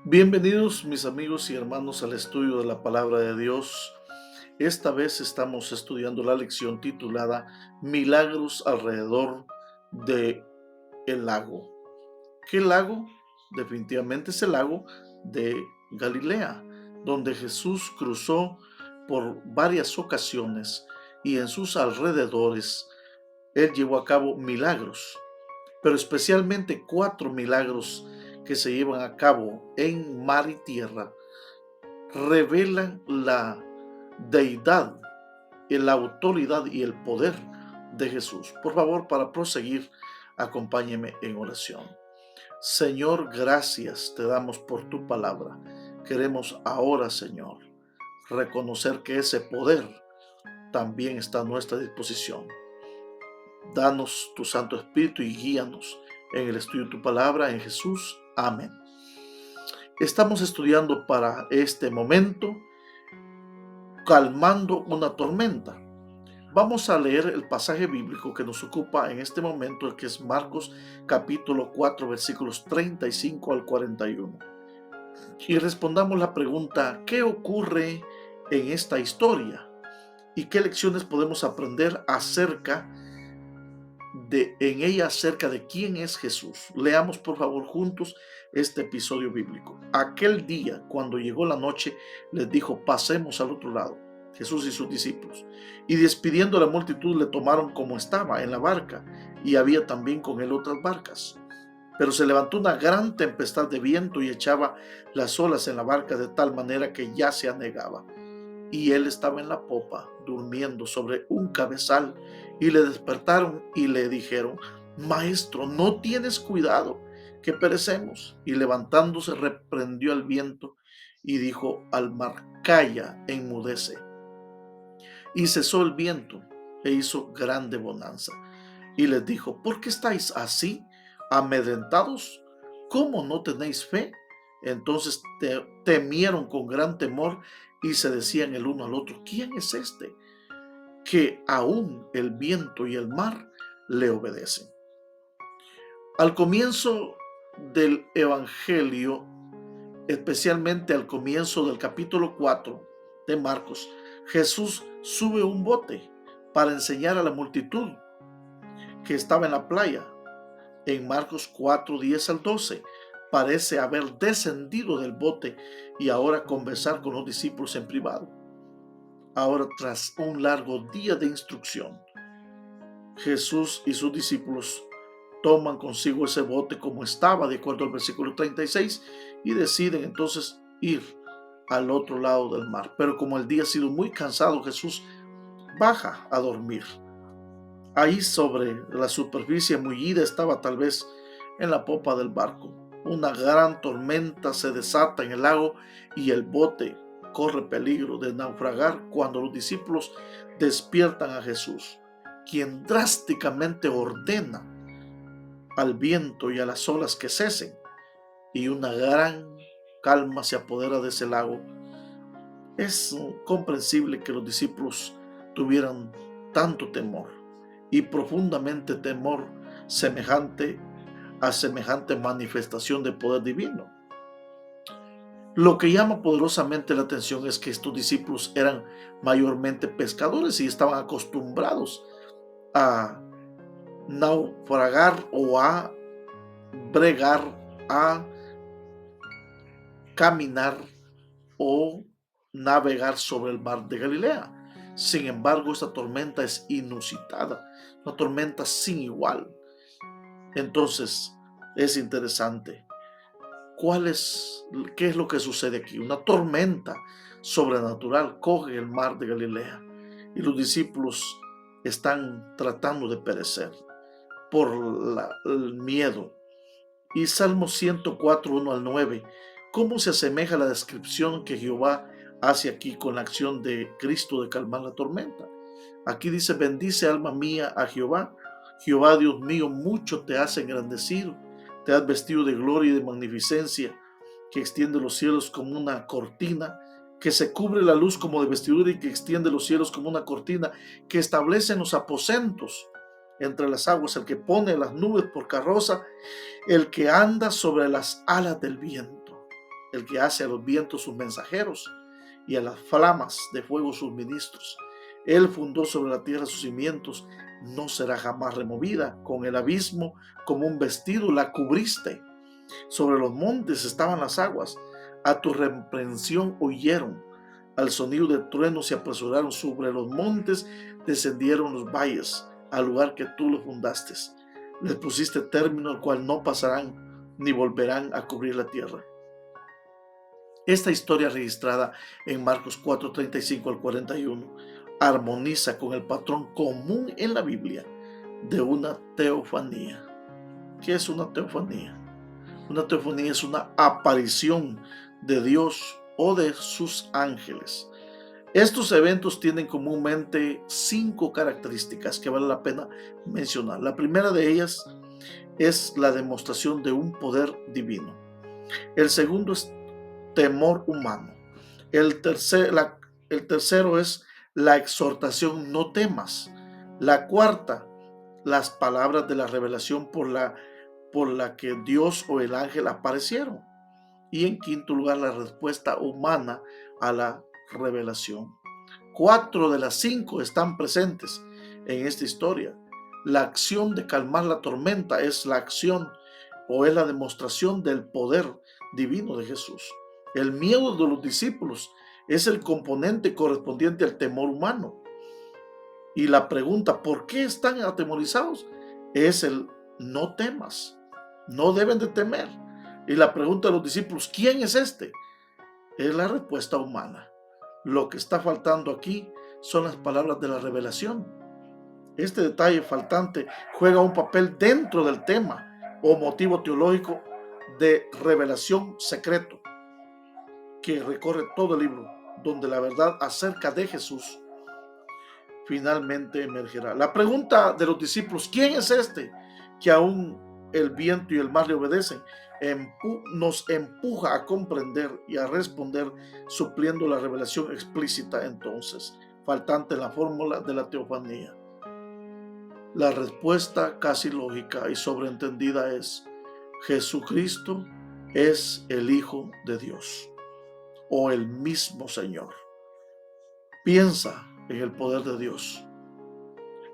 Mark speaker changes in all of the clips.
Speaker 1: Bienvenidos mis amigos y hermanos al estudio de la palabra de Dios. Esta vez estamos estudiando la lección titulada Milagros alrededor de el lago. ¿Qué lago? Definitivamente es el lago de Galilea, donde Jesús cruzó por varias ocasiones y en sus alrededores él llevó a cabo milagros, pero especialmente 4 milagros que se llevan a cabo en mar y tierra revelan la deidad, la autoridad y el poder de Jesús. Por favor, para proseguir, acompáñeme en oración. Señor, gracias te damos por tu palabra. Queremos ahora, Señor, reconocer que ese poder también está a nuestra disposición. Danos tu Santo Espíritu y guíanos en el estudio de tu palabra en Jesús. Amén. Estamos estudiando para este momento calmando una tormenta. Vamos a leer el pasaje bíblico que nos ocupa en este momento, el que es Marcos capítulo 4 versículos 35 al 41. Y respondamos la pregunta: ¿qué ocurre en esta historia? ¿Y qué lecciones podemos aprender en ella acerca de quién es Jesús? Leamos por favor juntos este episodio bíblico. Aquel día, cuando llegó la noche, les dijo: pasemos al otro lado, Jesús y sus discípulos. Y despidiendo a la multitud, le tomaron como estaba en la barca, y había también con él otras barcas. Pero se levantó una gran tempestad de viento y echaba las olas en la barca de tal manera que ya se anegaba. Y él estaba en la popa, durmiendo sobre un cabezal, y le despertaron y le dijeron: Maestro, ¿no tienes cuidado que perecemos? Y levantándose reprendió al viento y dijo al mar: Calla, enmudece. Y cesó el viento e hizo grande bonanza. Y les dijo: ¿por qué estáis así amedrentados? ¿Cómo no tenéis fe? Entonces temieron con gran temor y se decían el uno al otro: ¿quién es este que aún el viento y el mar le obedecen? Al comienzo del Evangelio, especialmente al comienzo del capítulo 4 de Marcos, Jesús sube un bote para enseñar a la multitud que estaba en la playa. En Marcos 4, 10 al 12, parece haber descendido del bote y ahora conversar con los discípulos en privado. Ahora, tras un largo día de instrucción, Jesús y sus discípulos toman consigo ese bote como estaba, de acuerdo al versículo 36, y deciden entonces ir al otro lado del mar. Pero como el día ha sido muy cansado, Jesús baja a dormir. Ahí sobre la superficie mullida estaba tal vez en la popa del barco. Una gran tormenta se desata en el lago y el bote corre peligro de naufragar cuando los discípulos despiertan a Jesús, quien drásticamente ordena al viento y a las olas que cesen, y una gran calma se apodera de ese lago. Es comprensible que los discípulos tuvieran tanto temor y profundamente temor semejante a semejante manifestación de poder divino. Lo que llama poderosamente la atención es que estos discípulos eran mayormente pescadores y estaban acostumbrados a naufragar o a bregar, a caminar o navegar sobre el mar de Galilea. Sin embargo, esta tormenta es inusitada, una tormenta sin igual. Entonces, es interesante. ¿Qué es lo que sucede aquí? Una tormenta sobrenatural coge el mar de Galilea y los discípulos están tratando de perecer por el miedo. Y Salmo 104, 1 al 9, ¿cómo se asemeja la descripción que Jehová hace aquí con la acción de Cristo de calmar la tormenta? Aquí dice: bendice alma mía a Jehová. Jehová Dios mío, mucho te has engrandecido, te has vestido de gloria y de magnificencia, que extiende los cielos como una cortina, que se cubre la luz como de vestidura y que extiende los cielos como una cortina, que establece en los aposentos entre las aguas, el que pone las nubes por carroza, el que anda sobre las alas del viento. el que hace a los vientos sus mensajeros y a las flamas de fuego sus ministros. Él fundó sobre la tierra sus cimientos, no será jamás removida. Con el abismo como un vestido la cubriste. Sobre los montes estaban las aguas, a tu reprensión huyeron. Al sonido de truenos se apresuraron, sobre los montes descendieron los valles, al lugar que tú los fundaste. Les pusiste término al cual no pasarán ni volverán a cubrir la tierra. Esta historia registrada en Marcos 4:35 al 41 armoniza con el patrón común en la Biblia de una teofanía. ¿Qué es una teofanía? Una teofanía es una aparición de Dios o de sus ángeles. Estos eventos tienen comúnmente 5 características que vale la pena mencionar. La primera de ellas es la demostración de un poder divino. El segundo es temor humano. El tercero es la exhortación, no temas. La cuarta, las palabras de la revelación por la que Dios o el ángel aparecieron. Y en quinto lugar, la respuesta humana a la revelación. 4 de las 5 están presentes en esta historia. La acción de calmar la tormenta es la acción o es la demostración del poder divino de Jesús. El miedo de los discípulos es el componente correspondiente al temor humano. Y la pregunta, ¿por qué están atemorizados? Es el no temas. No deben de temer. Y la pregunta de los discípulos, ¿quién es este? Es la respuesta humana. Lo que está faltando aquí son las palabras de la revelación. Este detalle faltante juega un papel dentro del tema o motivo teológico de revelación secreto que recorre todo el libro, donde la verdad acerca de Jesús finalmente emergerá. La pregunta de los discípulos, ¿quién es este que aún el viento y el mar le obedecen? Nos empuja a comprender y a responder supliendo la revelación explícita entonces, faltante en la fórmula de la teofanía. La respuesta casi lógica y sobreentendida es: Jesucristo es el Hijo de Dios o el mismo Señor. Piensa en el poder de Dios.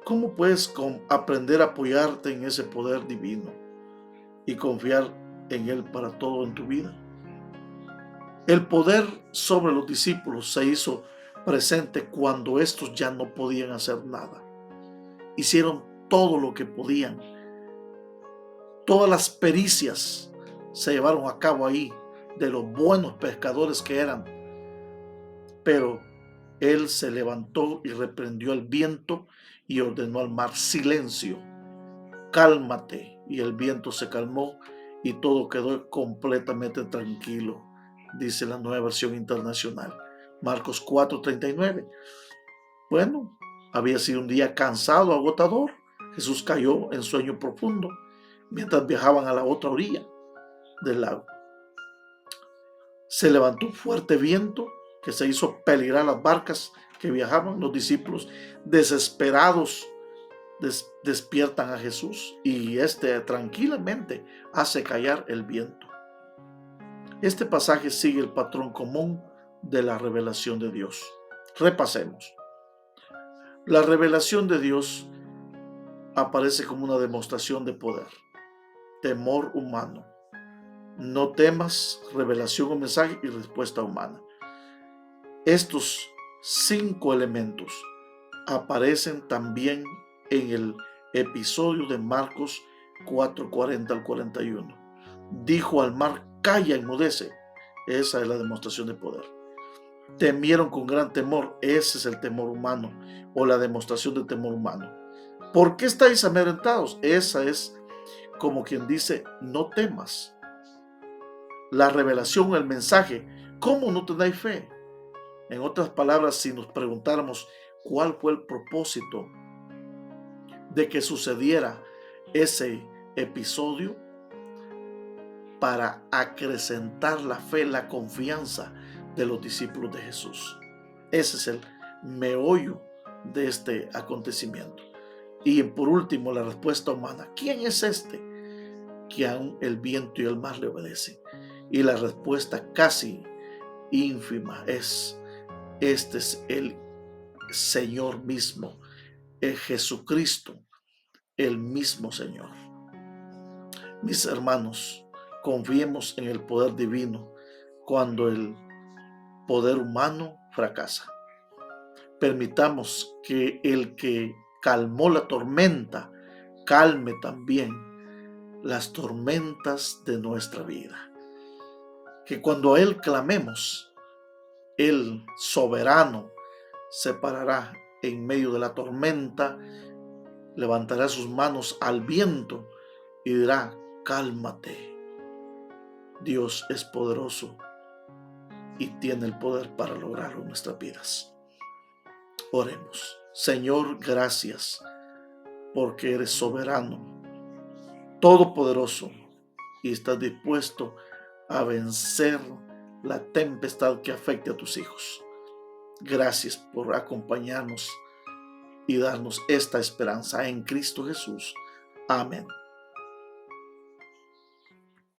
Speaker 1: ¿Cómo puedes aprender a apoyarte en ese poder divino y confiar en Él para todo en tu vida? El poder sobre los discípulos se hizo presente cuando estos ya no podían hacer nada. Hicieron todo lo que podían. Todas las pericias se llevaron a cabo ahí, de los buenos pescadores que eran. Pero Él se levantó y reprendió el viento y ordenó al mar: silencio, cálmate. Y el viento se calmó y todo quedó completamente tranquilo, dice la Nueva Versión Internacional. Marcos 4:39. Bueno, había sido un día cansado, agotador. Jesús cayó en sueño profundo mientras viajaban a la otra orilla del lago. Se levantó un fuerte viento que se hizo peligrar las barcas que viajaban. Los discípulos, desesperados, despiertan a Jesús y tranquilamente hace callar el viento. Este pasaje sigue el patrón común de la revelación de Dios. Repasemos. La revelación de Dios aparece como una demostración de poder, temor humano. No temas, revelación o mensaje y respuesta humana. Estos 5 elementos aparecen también en el episodio de Marcos 4:40 al 41. Dijo al mar: calla, enmudece. Esa es la demostración de poder. Temieron con gran temor. Ese es el temor humano o la demostración de temor humano. ¿Por qué estáis amedrentados? Esa es como quien dice: no temas. La revelación, el mensaje: ¿cómo no tenéis fe? En otras palabras, si nos preguntáramos cuál fue el propósito de que sucediera ese episodio, para acrecentar la fe, la confianza de los discípulos de Jesús. Ese es el meollo de este acontecimiento. Y por último, la respuesta humana. ¿Quién es este que aún el viento y el mar le obedecen? Y la respuesta casi ínfima es: este es el Señor mismo, es Jesucristo, el mismo Señor. Mis hermanos, confiemos en el poder divino cuando el poder humano fracasa. Permitamos que el que calmó la tormenta calme también las tormentas de nuestra vida. Que cuando a Él clamemos, el soberano se parará en medio de la tormenta, levantará sus manos al viento y dirá: cálmate. Dios es poderoso y tiene el poder para lograrlo en nuestras vidas. Oremos. Señor, gracias porque eres soberano, todopoderoso, y estás dispuesto a vencer la tempestad que afecte a tus hijos. Gracias por acompañarnos y darnos esta esperanza en Cristo Jesús. Amén.